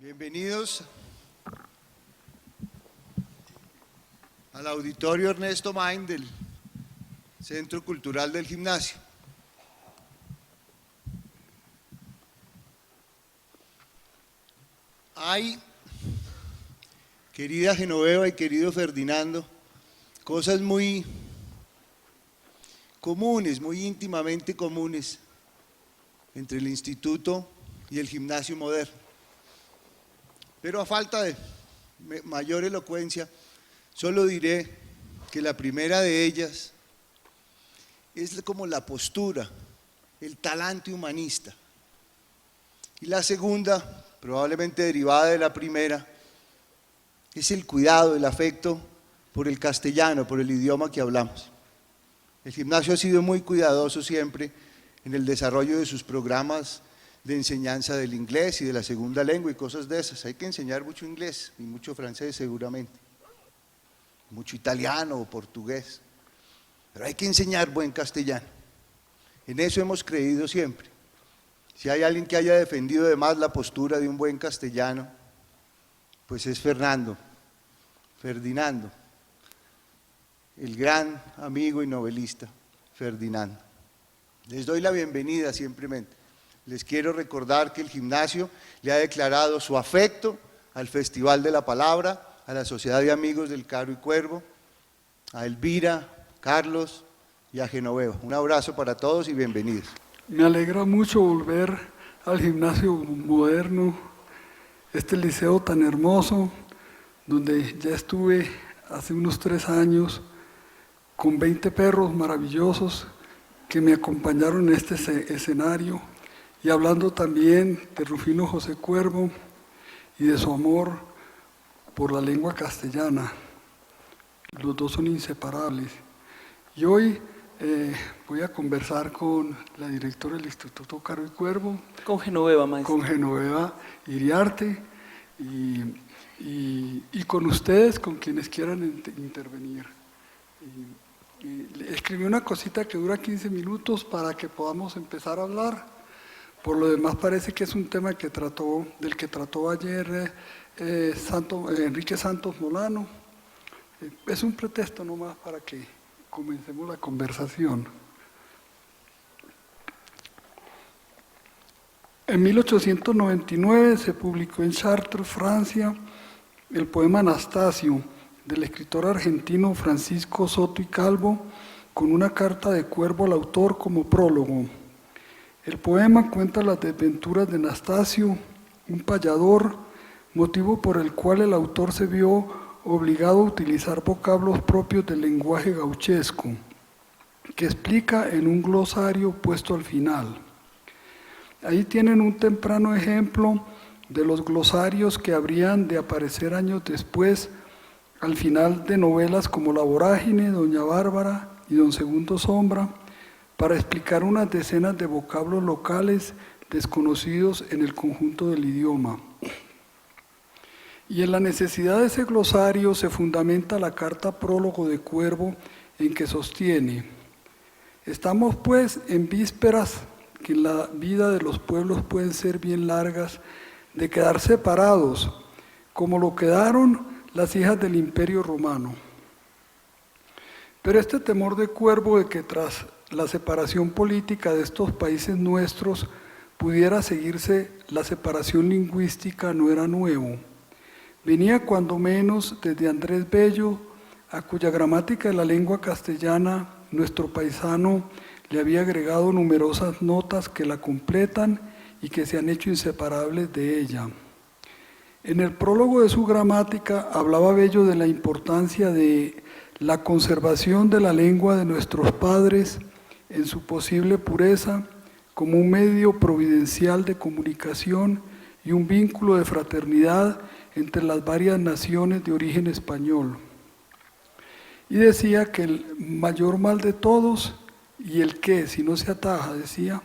Bienvenidos al auditorio Ernesto Main del Centro Cultural del Gimnasio. Hay, querida Genoveva y querido Ferdinando, cosas muy comunes, muy íntimamente comunes entre el Instituto y el Gimnasio Moderno. Pero a falta de mayor elocuencia, solo diré que la primera de ellas es como la postura, el talante humanista. Y la segunda, probablemente derivada de la primera, es el cuidado, el afecto por el castellano, por el idioma que hablamos. El gimnasio ha sido muy cuidadoso siempre en el desarrollo de sus programas de enseñanza del inglés y de la segunda lengua y cosas de esas. Hay que enseñar mucho inglés y mucho francés seguramente, mucho italiano o portugués, pero hay que enseñar buen castellano. En eso hemos creído siempre. Si hay alguien que haya defendido además la postura de un buen castellano, pues es Ferdinando, el gran amigo y novelista Ferdinando. Les doy la bienvenida simplemente. Les quiero recordar que el gimnasio le ha declarado su afecto al Festival de la Palabra, a la Sociedad de Amigos del Caro y Cuervo, a Elvira, Carlos y a Genoveva. Un abrazo para todos y bienvenidos. Me alegra mucho volver al Gimnasio Moderno, este liceo tan hermoso, donde ya estuve hace unos 3 años con 20 perros maravillosos que me acompañaron en este escenario, y hablando también de Rufino José Cuervo y de su amor por la lengua castellana. Los dos son inseparables. Y hoy voy a conversar con la directora del Instituto Caro y Cuervo. Con Genoveva, maestro. Con Genoveva Iriarte y con ustedes, con quienes quieran intervenir. Escribí una cosita que dura 15 minutos para que podamos empezar a hablar. Por lo demás parece que es un tema del que trató ayer Enrique Santos Molano. Es un pretexto nomás para que comencemos la conversación. En 1899 se publicó en Chartres, Francia, el poema Anastasio, del escritor argentino Francisco Soto y Calvo, con una carta de Cuervo al autor como prólogo. El poema cuenta las desventuras de Anastasio, un payador, motivo por el cual el autor se vio obligado a utilizar vocablos propios del lenguaje gauchesco, que explica en un glosario puesto al final. Ahí tienen un temprano ejemplo de los glosarios que habrían de aparecer años después, al final de novelas como La Vorágine, Doña Bárbara y Don Segundo Sombra, para explicar unas decenas de vocablos locales desconocidos en el conjunto del idioma. Y en la necesidad de ese glosario se fundamenta la carta prólogo de Cuervo, en que sostiene: estamos pues en vísperas, que en la vida de los pueblos pueden ser bien largas, de quedar separados, como lo quedaron las hijas del Imperio Romano. Pero este temor de Cuervo de que tras la separación política de estos países nuestros pudiera seguirse la separación lingüística no era nuevo. Venía cuando menos desde Andrés Bello, a cuya gramática de la lengua castellana nuestro paisano le había agregado numerosas notas que la completan y que se han hecho inseparables de ella. En el prólogo de su gramática hablaba Bello de la importancia de la conservación de la lengua de nuestros padres en su posible pureza como un medio providencial de comunicación y un vínculo de fraternidad entre las varias naciones de origen español. Y decía que el mayor mal de todos, y el que, si no se ataja, decía,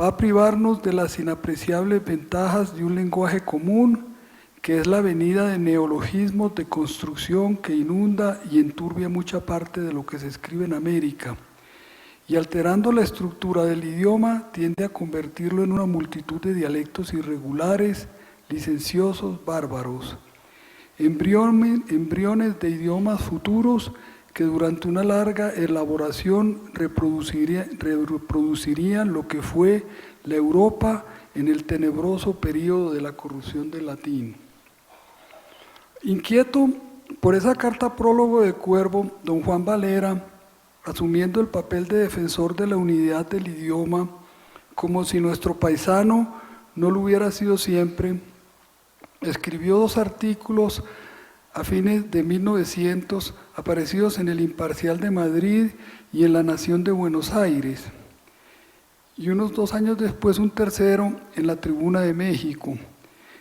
va a privarnos de las inapreciables ventajas de un lenguaje común, que es la venida de neologismos de construcción que inunda y enturbia mucha parte de lo que se escribe en América, y alterando la estructura del idioma tiende a convertirlo en una multitud de dialectos irregulares, licenciosos bárbaros, embriones de idiomas futuros que durante una larga elaboración reproducirían lo que fue la Europa en el tenebroso período de la corrupción del latín. Inquieto por esa carta prólogo de Cuervo, don Juan Valera, asumiendo el papel de defensor de la unidad del idioma, como si nuestro paisano no lo hubiera sido siempre, escribió 2 artículos a fines de 1900, aparecidos en el Imparcial de Madrid y en La Nación de Buenos Aires, y unos 2 años después un tercero en la Tribuna de México,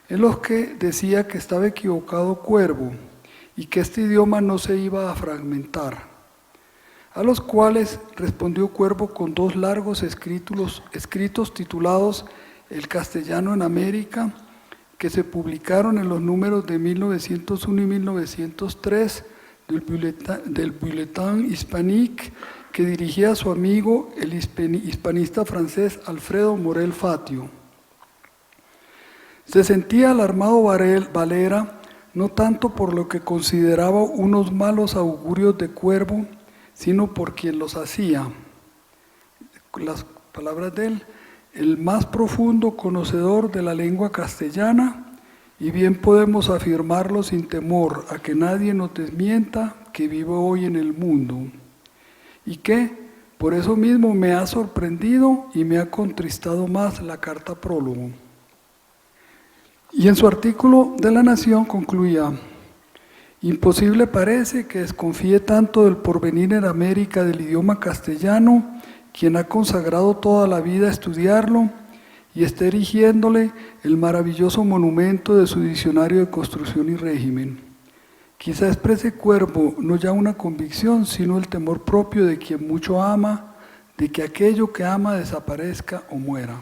en los que decía que estaba equivocado Cuervo y que este idioma no se iba a fragmentar, a los cuales respondió Cuervo con 2 largos escritos titulados El castellano en América, que se publicaron en los números de 1901 y 1903 del Bulletin Hispanique, que dirigía a su amigo el hispanista francés Alfredo Morel Fatio. Se sentía alarmado Valera, no tanto por lo que consideraba unos malos augurios de Cuervo, sino por quien los hacía. Las palabras de él: el más profundo conocedor de la lengua castellana, y bien podemos afirmarlo sin temor a que nadie nos desmienta, que vive hoy en el mundo, y que por eso mismo me ha sorprendido y me ha contristado más la carta prólogo. Y en su artículo de La Nación concluía: imposible parece que desconfíe tanto del porvenir en América del idioma castellano quien ha consagrado toda la vida a estudiarlo y está erigiéndole el maravilloso monumento de su diccionario de construcción y régimen. Quizá exprese Cuervo no ya una convicción, sino el temor propio de quien mucho ama, de que aquello que ama desaparezca o muera.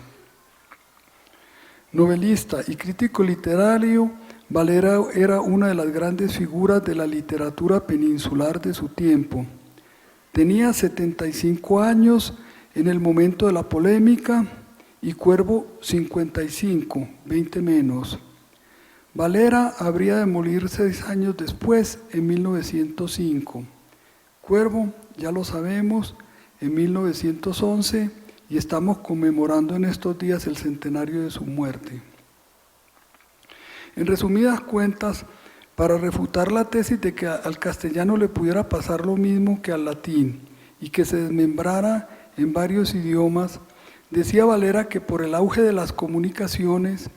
Novelista y crítico literario, Valera era una de las grandes figuras de la literatura peninsular de su tiempo. Tenía 75 años en el momento de la polémica y Cuervo 55, 20 menos. Valera habría de morir 6 años después, en 1905. Cuervo, ya lo sabemos, en 1911, y estamos conmemorando en estos días el centenario de su muerte. En resumidas cuentas, para refutar la tesis de que al castellano le pudiera pasar lo mismo que al latín y que se desmembrara en varios idiomas, decía Valera que por el auge de las comunicaciones,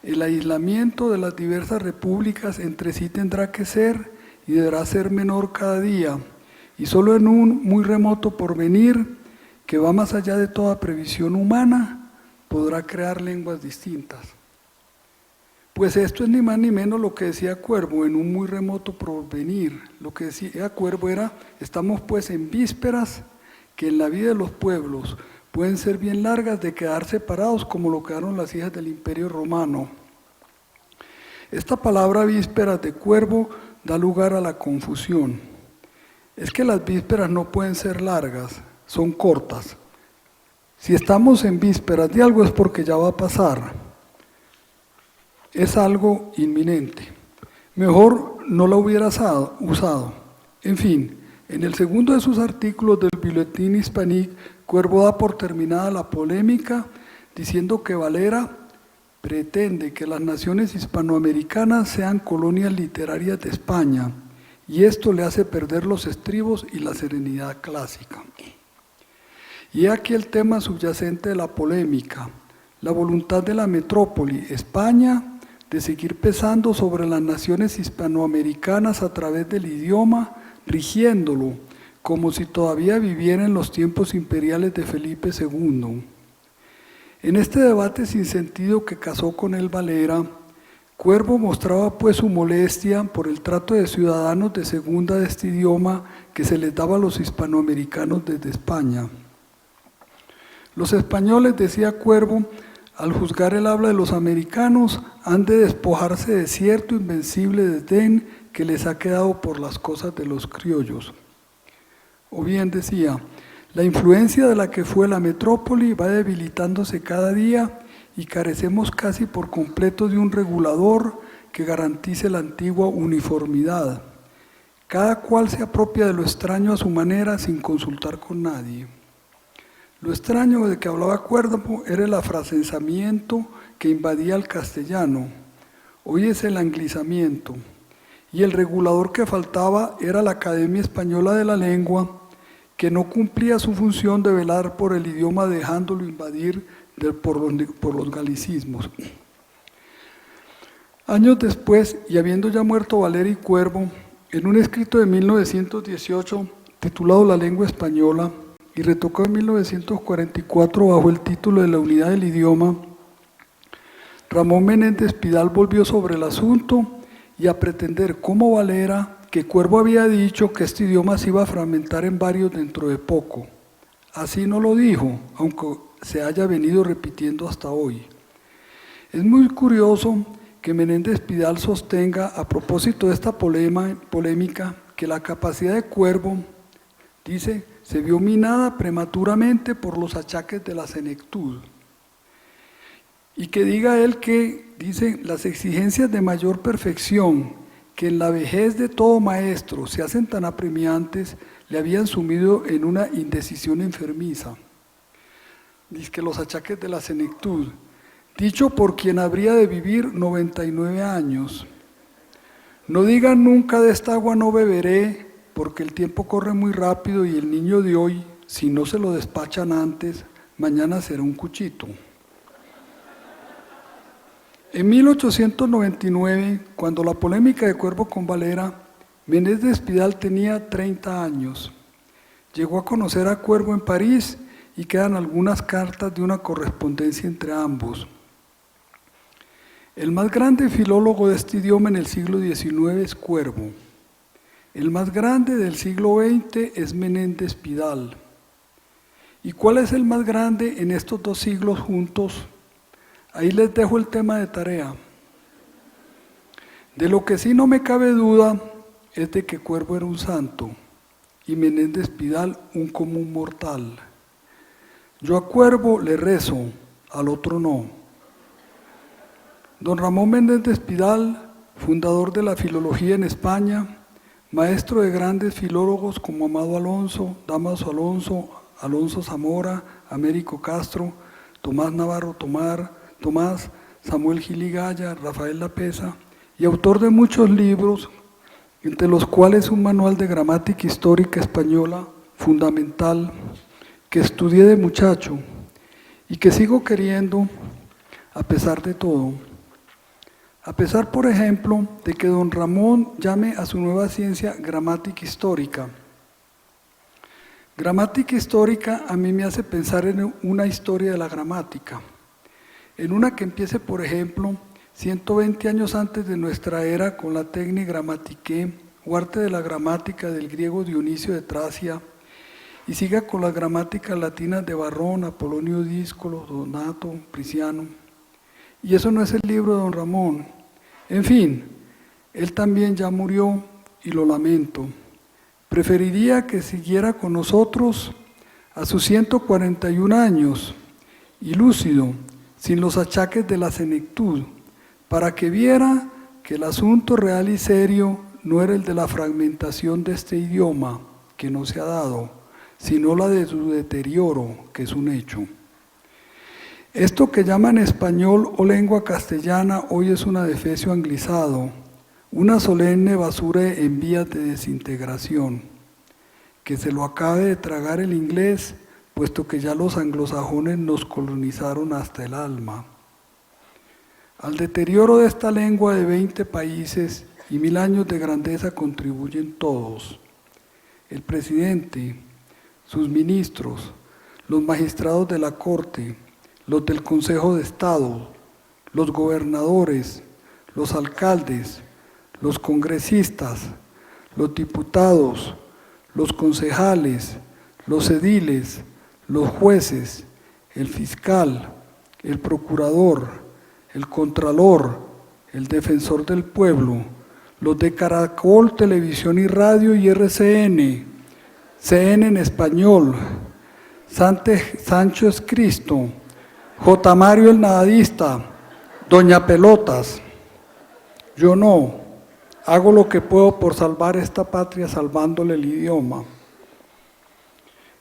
el aislamiento de las diversas repúblicas entre sí tendrá que ser y deberá ser menor cada día, y solo en un muy remoto porvenir, que va más allá de toda previsión humana, podrá crear lenguas distintas. Pues esto es ni más ni menos lo que decía Cuervo en un muy remoto porvenir. Lo que decía Cuervo era: estamos pues en vísperas que en la vida de los pueblos pueden ser bien largas de quedar separados como lo quedaron las hijas del Imperio Romano. Esta palabra vísperas de Cuervo da lugar a la confusión. Es que las vísperas no pueden ser largas, son cortas. Si estamos en vísperas de algo es porque ya va a pasar. Es algo inminente. Mejor no la hubiera usado. En fin, en el segundo de sus artículos del Bulletin Hispanique, Cuervo da por terminada la polémica, diciendo que Valera pretende que las naciones hispanoamericanas sean colonias literarias de España, y esto le hace perder los estribos y la serenidad clásica. Y aquí el tema subyacente de la polémica: la voluntad de la metrópoli, España, de seguir pesando sobre las naciones hispanoamericanas a través del idioma, rigiéndolo, como si todavía viviera en los tiempos imperiales de Felipe II. En este debate sin sentido que casó con él Valera, Cuervo mostraba pues su molestia por el trato de ciudadanos de segunda de este idioma que se les daba a los hispanoamericanos desde España. Los españoles, decía Cuervo, al juzgar el habla de los americanos, han de despojarse de cierto invencible desdén que les ha quedado por las cosas de los criollos. O bien decía: la influencia de la que fue la metrópoli va debilitándose cada día y carecemos casi por completo de un regulador que garantice la antigua uniformidad. Cada cual se apropia de lo extraño a su manera sin consultar con nadie. Lo extraño de que hablaba Cuervo era el afrancesamiento que invadía el castellano. Hoy es el anglizamiento. Y el regulador que faltaba era la Academia Española de la Lengua, que no cumplía su función de velar por el idioma dejándolo invadir por los galicismos. Años después, y habiendo ya muerto Valera y Cuervo, en un escrito de 1918 titulado La lengua española y retocado en 1944 bajo el título de La unidad del idioma, Ramón Menéndez Pidal volvió sobre el asunto y a pretender como Valera que Cuervo había dicho que este idioma se iba a fragmentar en varios dentro de poco. Así no lo dijo, aunque se haya venido repitiendo hasta hoy. Es muy curioso que Menéndez Pidal sostenga, a propósito de esta polémica, que la capacidad de Cuervo, dice, se vio minada prematuramente por los achaques de la senectud. Y que diga él que, dice, las exigencias de mayor perfección que en la vejez de todo maestro se hacen tan apremiantes, le habían sumido en una indecisión enfermiza. Dice que los achaques de la senectud, dicho por quien habría de vivir 99 años. No digan nunca de esta agua no beberé, porque el tiempo corre muy rápido y el niño de hoy, si no se lo despachan antes, mañana será un cuchito. En 1899, cuando la polémica de Cuervo con Valera, Menéndez Pidal tenía 30 años. Llegó a conocer a Cuervo en París y quedan algunas cartas de una correspondencia entre ambos. El más grande filólogo de este idioma en el siglo XIX es Cuervo. El más grande del siglo XX es Menéndez Pidal. ¿Y cuál es el más grande en estos dos siglos juntos? Ahí les dejo el tema de tarea. De lo que sí no me cabe duda es de que Cuervo era un santo y Menéndez Pidal un común mortal. Yo a Cuervo le rezo, al otro no. Don Ramón Menéndez Pidal, fundador de la filología en España, maestro de grandes filólogos como Amado Alonso, Dámaso Alonso, Alonso Zamora, Américo Castro, Tomás Navarro Tomás, Samuel Giligaya, Rafael Lapesa, y autor de muchos libros, entre los cuales un manual de gramática histórica española fundamental, que estudié de muchacho y que sigo queriendo a pesar de todo. A pesar, por ejemplo, de que don Ramón llame a su nueva ciencia gramática histórica. Gramática histórica a mí me hace pensar en una historia de la gramática, en una que empiece, por ejemplo, 120 años antes de nuestra era con la Techni Grammaticae o arte de la gramática del griego Dionisio de Tracia, y siga con las gramáticas latinas de Varrón, Apolonio Díscolo, Donato, Prisciano. Y eso no es el libro de don Ramón. En fin, él también ya murió y lo lamento. Preferiría que siguiera con nosotros a sus 141 años y lúcido, sin los achaques de la senectud, para que viera que el asunto real y serio no era el de la fragmentación de este idioma, que no se ha dado, sino la de su deterioro, que es un hecho. Esto que llaman español o lengua castellana hoy es un adefesio anglizado, una solemne basura en vías de desintegración, que se lo acabe de tragar el inglés, puesto que ya los anglosajones nos colonizaron hasta el alma. Al deterioro de esta lengua de 20 países y 1000 años de grandeza contribuyen todos: el presidente, sus ministros, los magistrados de la Corte, los del Consejo de Estado, los gobernadores, los alcaldes, los congresistas, los diputados, los concejales, los ediles, los jueces, el fiscal, el procurador, el contralor, el defensor del pueblo, los de Caracol, Televisión y Radio y RCN, CN en español, Sancho es Cristo, J. Mario el nadadista, Doña Pelotas, yo no, hago lo que puedo por salvar esta patria salvándole el idioma.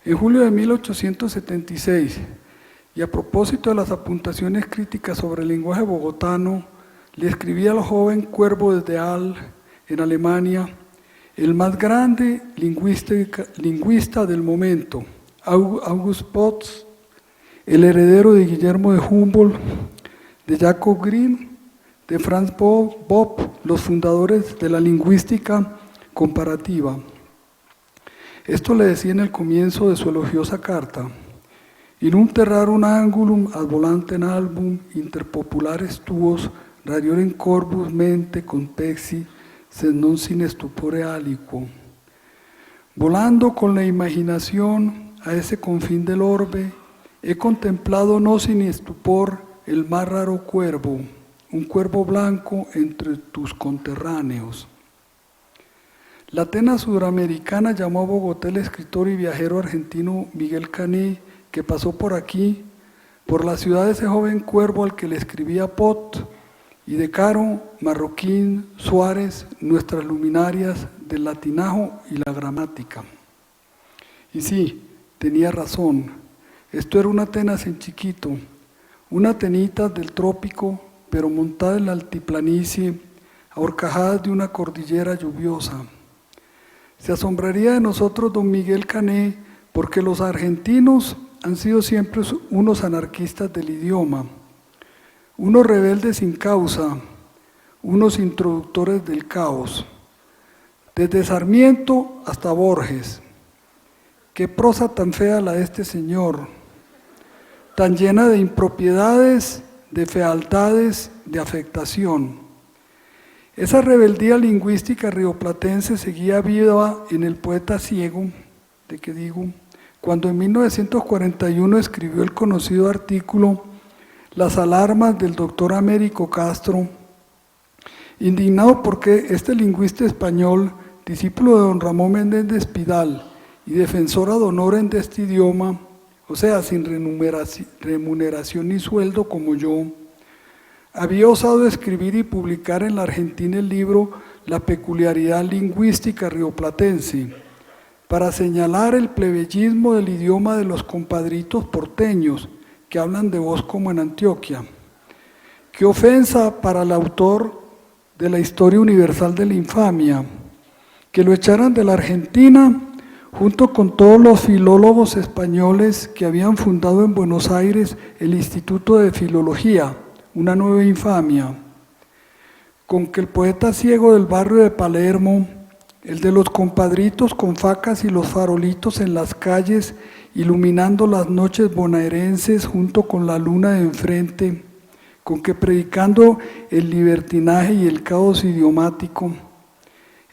En julio de 1876, y a propósito de las apuntaciones críticas sobre el lenguaje bogotano, le escribí al joven Cuervo desde Halle, en Alemania, el más grande lingüista del momento, August Potts, el heredero de Guillermo de Humboldt, de Jacob Grimm, de Franz Bopp, los fundadores de la lingüística comparativa. Esto le decía en el comienzo de su elogiosa carta: in terrarum angulum ad volantem album inter populares tuos radiorem corvus mente conspexi sed non sine stupore aliquo. Volando con la imaginación a ese confín del orbe, he contemplado no sin estupor el más raro cuervo, un cuervo blanco entre tus conterráneos. La Atenas sudamericana llamó a Bogotá el escritor y viajero argentino Miguel Cané, que pasó por aquí, por la ciudad de ese joven cuervo al que le escribía Pot, y de Caro, Marroquín, Suárez, nuestras luminarias del latinajo y la gramática. Y sí, tenía razón, esto era una Atenas en chiquito, una Atenita del trópico, pero montada en la altiplanicie, a horcajadas de una cordillera lluviosa. Se asombraría de nosotros don Miguel Cané, porque los argentinos han sido siempre unos anarquistas del idioma, unos rebeldes sin causa, unos introductores del caos, desde Sarmiento hasta Borges. Qué prosa tan fea la de este señor, tan llena de impropiedades, de fealdades, de afectación. Esa rebeldía lingüística rioplatense seguía viva en el poeta ciego, ¿de qué digo?, cuando en 1941 escribió el conocido artículo Las alarmas del doctor Américo Castro, indignado porque este lingüista español, discípulo de don Ramón Méndez de Espidal y defensor ad honorem de este idioma, o sea, sin remuneración ni sueldo como yo, había osado escribir y publicar en la Argentina el libro La peculiaridad lingüística rioplatense, para señalar el plebeyismo del idioma de los compadritos porteños que hablan de voz como en Antioquia. Qué ofensa para el autor de la historia universal de la infamia, que lo echaran de la Argentina junto con todos los filólogos españoles que habían fundado en Buenos Aires el Instituto de Filología, una nueva infamia, con que el poeta ciego del barrio de Palermo, el de los compadritos con facas y los farolitos en las calles, iluminando las noches bonaerenses junto con la luna de enfrente, con que predicando el libertinaje y el caos idiomático.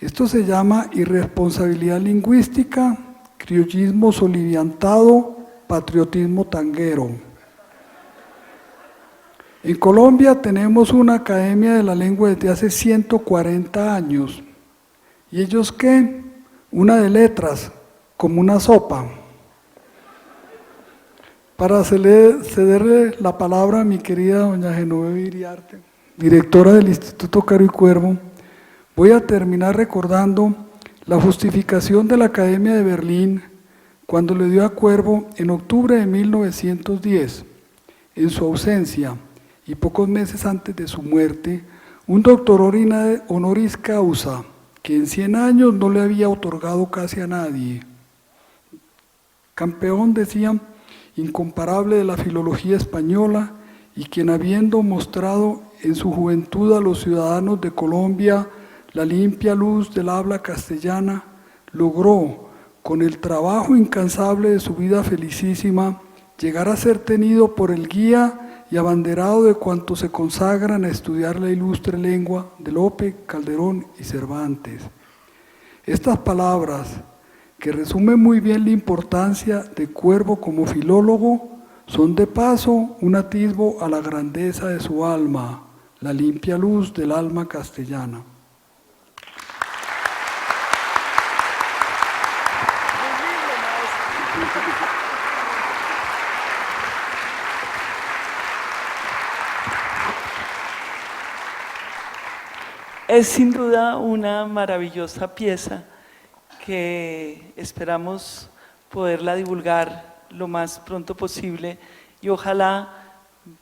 Esto se llama irresponsabilidad lingüística, criollismo soliviantado, patriotismo tanguero. En Colombia tenemos una academia de la lengua desde hace 140 años. ¿Y ellos qué? Una de letras, como una sopa. Para cederle la palabra a mi querida doña Genoveva Iriarte, directora del Instituto Caro y Cuervo, voy a terminar recordando la justificación de la Academia de Berlín cuando le dio a Cuervo en octubre de 1910, en su ausencia y pocos meses antes de su muerte, un doctor honoris causa que en 100 años no le había otorgado casi a nadie. Campeón, decía, incomparable de la filología española y quien, habiendo mostrado en su juventud a los ciudadanos de Colombia la limpia luz del habla castellana, logró, con el trabajo incansable de su vida felicísima, llegar a ser tenido por el guía y abanderado de cuantos se consagran a estudiar la ilustre lengua de Lope, Calderón y Cervantes. Estas palabras, que resumen muy bien la importancia de Cuervo como filólogo, son de paso un atisbo a la grandeza de su alma, la limpia luz del alma castellana. Es sin duda una maravillosa pieza que esperamos poderla divulgar lo más pronto posible y ojalá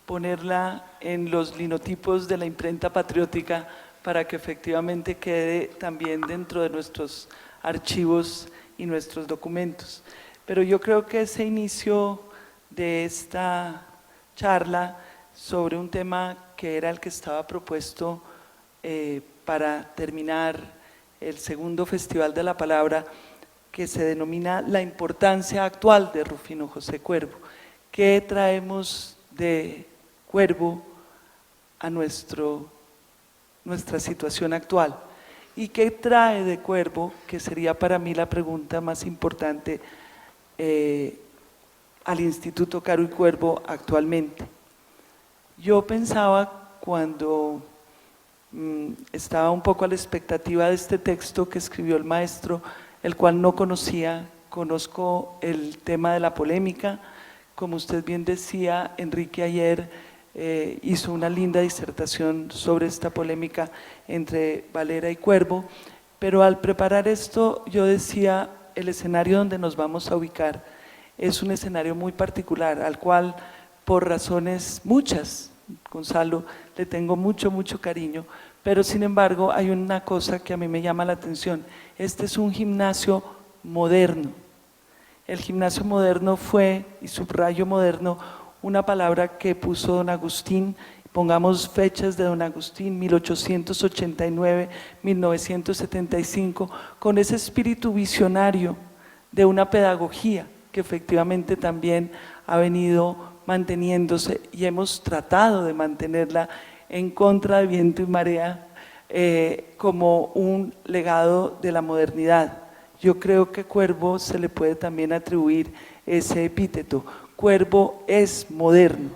ponerla en los linotipos de la imprenta patriótica para que efectivamente quede también dentro de nuestros archivos y nuestros documentos. Pero yo creo que ese inicio de esta charla sobre un tema que era el que estaba propuesto para terminar el segundo Festival de la Palabra, que se denomina La importancia actual de Rufino José Cuervo. ¿Qué traemos de Cuervo a nuestra situación actual? ¿Y qué trae de Cuervo, que sería para mí la pregunta más importante, al Instituto Caro y Cuervo actualmente? Yo pensaba cuando estaba un poco a la expectativa de este texto que escribió el maestro, el cual no conocía. Conozco el tema de la polémica. Como usted bien decía, Enrique ayer hizo una linda disertación sobre esta polémica entre Valera y Cuervo, pero al preparar esto yo decía, el escenario donde nos vamos a ubicar es un escenario muy particular, al cual por razones muchas, Gonzalo, le tengo mucho cariño, pero sin embargo hay una cosa que a mí me llama la atención. Este es un gimnasio moderno. El gimnasio moderno fue, y subrayo moderno, una palabra que puso don Agustín. Pongamos fechas de don Agustín, 1889, 1975, con ese espíritu visionario de una pedagogía que efectivamente también ha venido manteniéndose y hemos tratado de mantenerla en contra de viento y marea como un legado de la modernidad. Yo creo que Cuervo se le puede también atribuir ese epíteto. Cuervo es moderno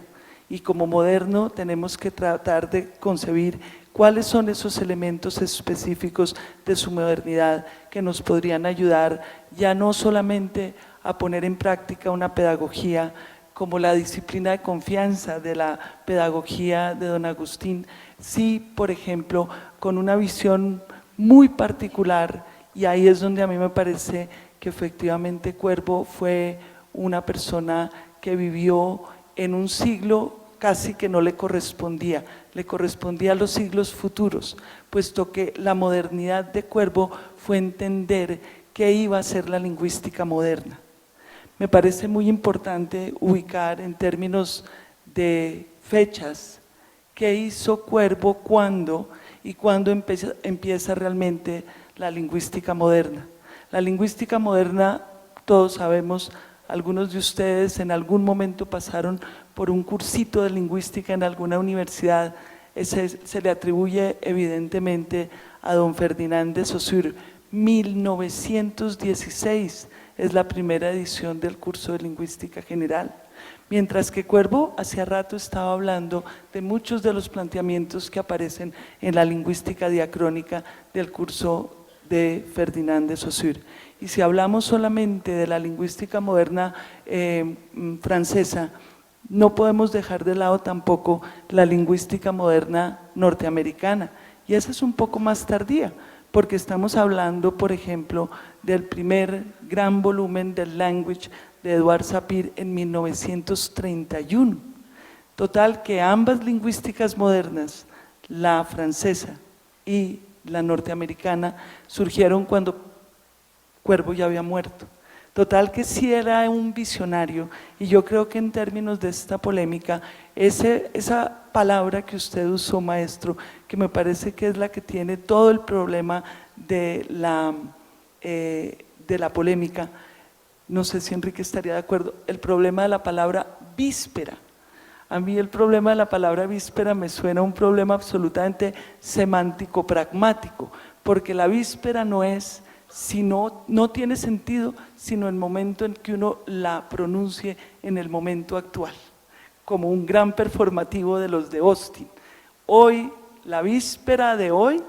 y como moderno tenemos que tratar de concebir cuáles son esos elementos específicos de su modernidad que nos podrían ayudar ya no solamente a poner en práctica una pedagogía como la disciplina de confianza de la pedagogía de don Agustín, sí, por ejemplo, con una visión muy particular, y ahí es donde a mí me parece que efectivamente Cuervo fue una persona que vivió en un siglo casi que no le correspondía a los siglos futuros, puesto que la modernidad de Cuervo fue entender qué iba a ser la lingüística moderna. Me parece muy importante ubicar en términos de fechas qué hizo Cuervo cuándo y cuándo empieza realmente la lingüística moderna. La lingüística moderna, todos sabemos, algunos de ustedes en algún momento pasaron por un cursito de lingüística en alguna universidad, se le atribuye evidentemente a don Ferdinand de Saussure. 1916 es la primera edición del curso de lingüística general, mientras que Cuervo hacía rato estaba hablando de muchos de los planteamientos que aparecen en la lingüística diacrónica del curso de Ferdinand de Saussure. Y si hablamos solamente de la lingüística moderna francesa, no podemos dejar de lado tampoco la lingüística moderna norteamericana, y esa es un poco más tardía, porque estamos hablando, por ejemplo, del primer gran volumen del Language de Edouard Sapir en 1931. Total que ambas lingüísticas modernas, la francesa y la norteamericana, surgieron cuando Cuervo ya había muerto. Total que sí era un visionario, y yo creo que en términos de esta polémica, esa palabra que usted usó, maestro, que me parece que es la que tiene todo el problema de la polémica, no sé si Enrique estaría de acuerdo, el problema de la palabra víspera. A mí el problema de la palabra víspera me suena a un problema absolutamente semántico, pragmático, porque la víspera no tiene sentido sino el momento en que uno la pronuncie en el momento actual, como un gran performativo de los de Austin. Hoy, la víspera de hoy,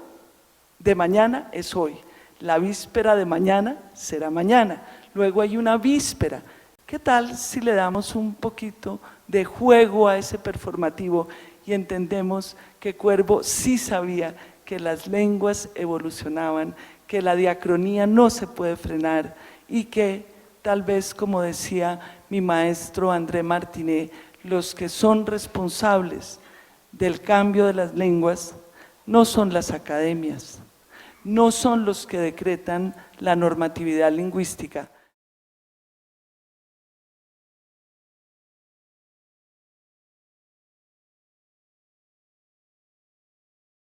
de mañana es hoy, la víspera de mañana será mañana, luego hay una víspera. ¿Qué tal si le damos un poquito de juego a ese performativo y entendemos que Cuervo sí sabía que las lenguas evolucionaban, que la diacronía no se puede frenar y que tal vez, como decía mi maestro André Martinet, los que son responsables del cambio de las lenguas no son las academias, no son los que decretan la normatividad lingüística,